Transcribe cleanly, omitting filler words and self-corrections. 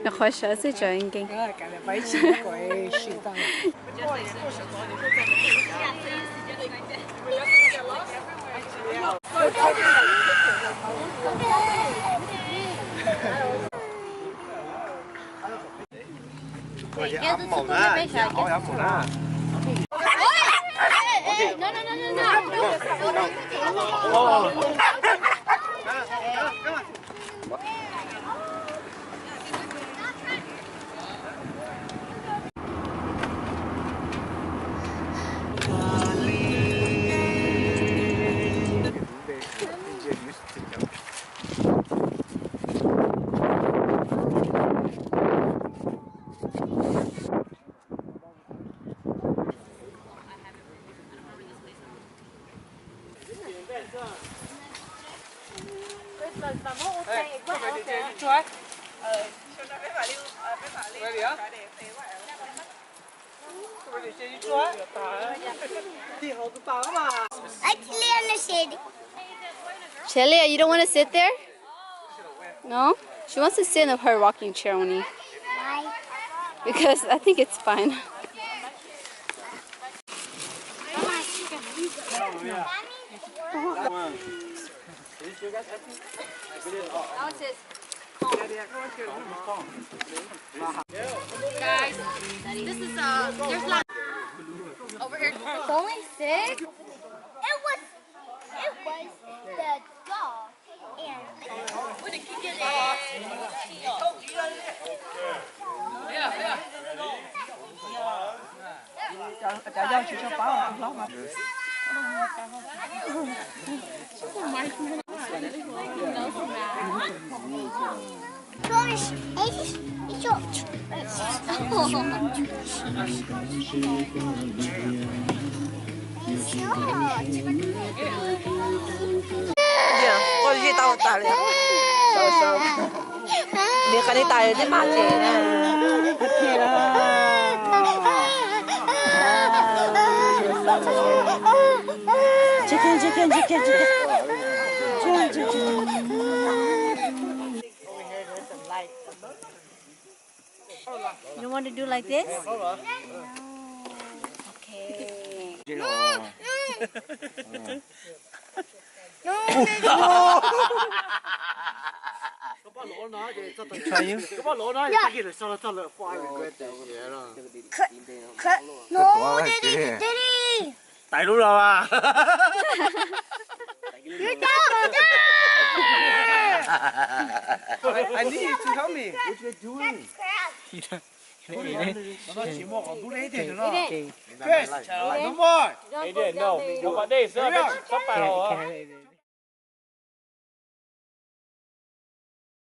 你开小水就已经。我这阿毛呢？好阿毛呢Celia, you don't want to sit there? No? She wants to sit in her rocking chair only. Why? Because I think it's fine. Guys, this is there's a lot over here. It's only 6? It was the dog and Where the kid get it? Gosh, con gì tao tao liền sao sao nếu cái này tao thì má chị nè chicken chicken chicken chicken You want to do like this? No, Daddy! Tại đúng rồi à. Your dog! I need you to help me. What you doing? Chris, no more. Hey, no. What day? Sir,